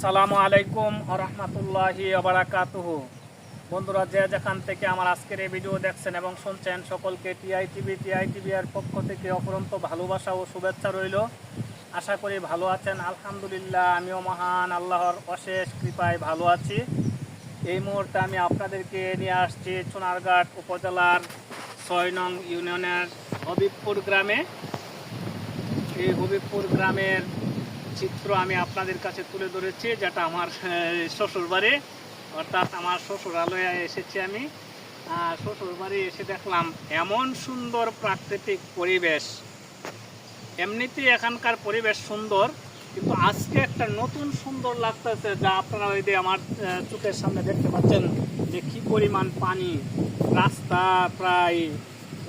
আসসালামু আলাইকুম ওয়া রাহমাতুল্লাহি ওয়া বারাকাতুহু। বন্ধুরা, যে যেখান থেকে আমার আজকের এই ভিডিও দেখছেন এবং শুনছেন, সকলকে টিআইটিভি এর পক্ষ থেকে অপরন্ত ভালোবাসা ও শুভেচ্ছা রইল। আশা করি ভালো আছেন। আলহামদুলিল্লাহ, আমিও মহান আল্লাহর অশেষ কৃপায় ভালো আছি। এই মুহূর্তে আমি আপনাদেরকে নিয়ে আসছি সোনারঘাট উপজেলার ৬ নং ইউনিয়নের হবিবপুর গ্রামে। এই হবিবপুর গ্রামের চিত্র আমি আপনাদের কাছে তুলে ধরেছি, যেটা আমার শ্বশুর বাড়ি, অর্থাৎ আমার শ্বশুরালয়ে এসেছি আমি। শ্বশুর বাড়ি এসে দেখলাম এমন সুন্দর প্রাকৃতিক পরিবেশ। এমনিতেই এখানকার পরিবেশ সুন্দর, কিন্তু আজকে একটা নতুন সুন্দর লাগতেছে, যা আপনারা ওই যে আমার চোখের সামনে দেখতে পাচ্ছেন যে কি পরিমাণ পানি।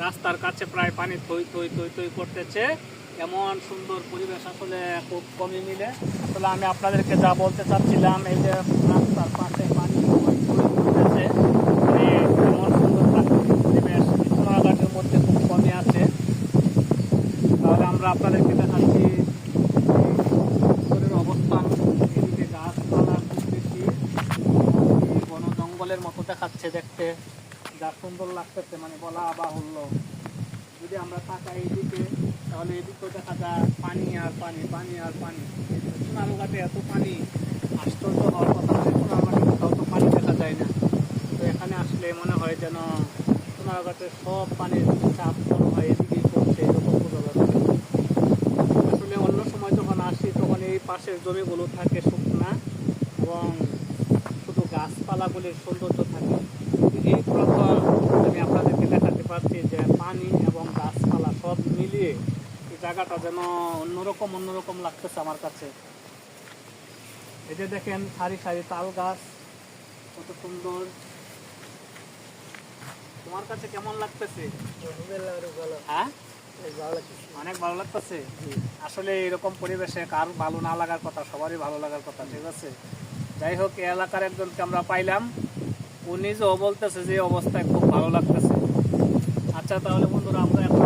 রাস্তার কাছে প্রায় পানি থই থই থই থই করতেছে। এমন সুন্দর পরিবেশ আসলে খুব কমই মিলে। আসলে আমি আপনাদেরকে যা বলতে চাচ্ছিলাম, এই যে রাস্তার পাশে পানি করতেছে, এমন সুন্দর প্রাকৃতিক পরিবেশ সোনারঘাটের মধ্যে খুব কমই আছে। তাহলে আমরা আপনাদেরকে দেখাচ্ছি অবস্থান। এদিকে গাছপালা খুব বেশি, বন জঙ্গলের মতো দেখাচ্ছে দেখতে, যা সুন্দর লাগতেছে, মানে বলা বাহুল্য। যদি আমরা তাকাই এইদিকে, তাহলে এদিকেও দেখা যায় পানি আর পানি, পানি আর পানি। সোনারঘাটে এত পানি, আশ্চর্য হওয়ার কথা। সোনারঘাটে কোথাও তো পানি দেখা যায় না, তো এখানে আসলে মনে হয় যেন সোনারঘাটের সব পানির চাপ মনে হয় এদিকেই পড়ছে, এরকম বোঝা যাচ্ছে। আসলে অন্য সময় যখন আসি তখন এই পাশের জমিগুলো থাকে শুকনা এবং শুধু গাছপালাগুলির সৌন্দর্য থাকে। এই প্রথম আমি আপনাদেরকে দেখাতে পারছি যে পানি এবং গাছপালা সব মিলিয়ে এই জায়গাটা যেন অন্যরকম লাগতেছে আমার কাছে। এই যে দেখেন সারি সারি তাল গাছ, কত সুন্দর। তোমার কাছে কেমন লাগতেছে? হ্যাঁ, অনেক ভালো লাগতেছে। আসলে এরকম পরিবেশে কার ভালো না লাগার কথা? সবারই ভালো লাগার কথা, ঠিক আছে। যাই হোক, এই এলাকার একজনকে আমরা পাইলাম, ও নিজেও বলতেছে যে অবস্থায় খুব ভালো লাগতেছে। আচ্ছা, তাহলে বন্ধুরা, আমরা এখন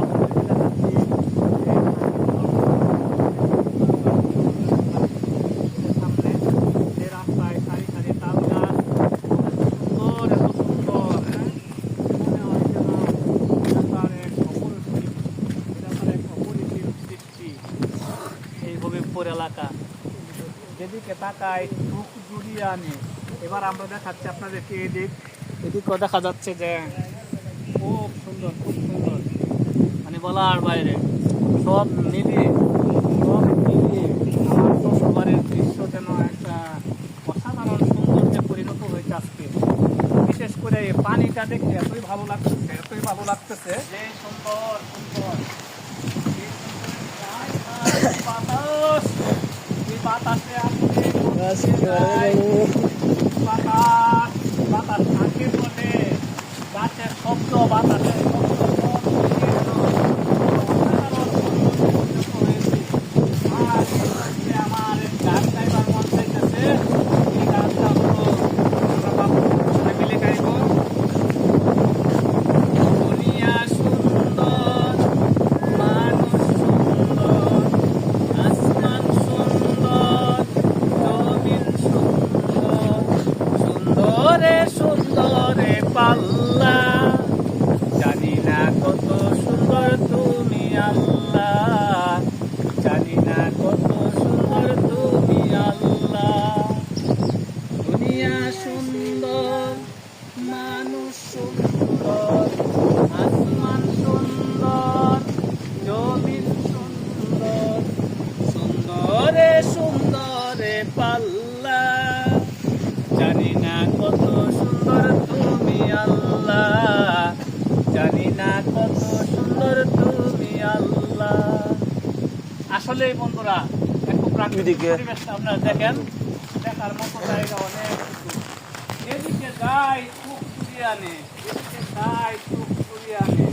সামনে যে রাস্তায় সারি সারি তাল গাছ, সুন্দর, এত সুন্দর, মনে হয় যেন এলাকার এক অপরিসীম সৃষ্টি এই হবিবপুর এলাকা। যেদিকে তাকায় চোখ জুড়িয়ে আনে। এবার আমরা দেখাচ্ছি আপনাদেরকে এদিকেও দেখা যাচ্ছে যে খুব সুন্দর, খুব সুন্দর, মানে বলার বাইরে। সব মিলিয়ে আমার শ্বশুরবাড়ির দৃশ্য যেন একটা অসাধারণ সৌন্দর্যে পরিণত হয়েছে আজকে। বিশেষ করে এই পানিটা দেখে এতই ভালো লাগতেছে যে সুন্দর সুন্দর বাতাসে বাতাস থাকে বলে গাছের শব্দ, বাতাসের আমার গাছ গাইবার মন চাইতেছে। এই গাছটা হলো আমরা মিলে গাইব। দুনিয়া সুন্দর, মানুষ সুন্দর, আসমান সুন্দর, জমিন সুন্দর, সুন্দরে সুন্দরে পাল্লা। জানি না কত সুন্দর তুমি আল্লাহ, জানি না কত সুন্দর তুমি আল্লাহ। দুনিয়া সুন্দর, মানুষ সুন্দর, আসমান সুন্দর, জমিন সুন্দর, সুন্দরে সুন্দরে পাল্লা। জানি না কত সুন্দর তুমি আল্লাহ, জানি না কত সুন্দর তুমি আল্লাহ। আসলে বন্ধুরা, একটু প্রাকৃতিক পরিবেশটা আপনারা দেখেন, দেখার মতো জায়গা অনেক কিছু। এদিকে যাই চোখ চুরিয়ে আনে, এদিকে যাই চোখ চুরিয়ে আনে।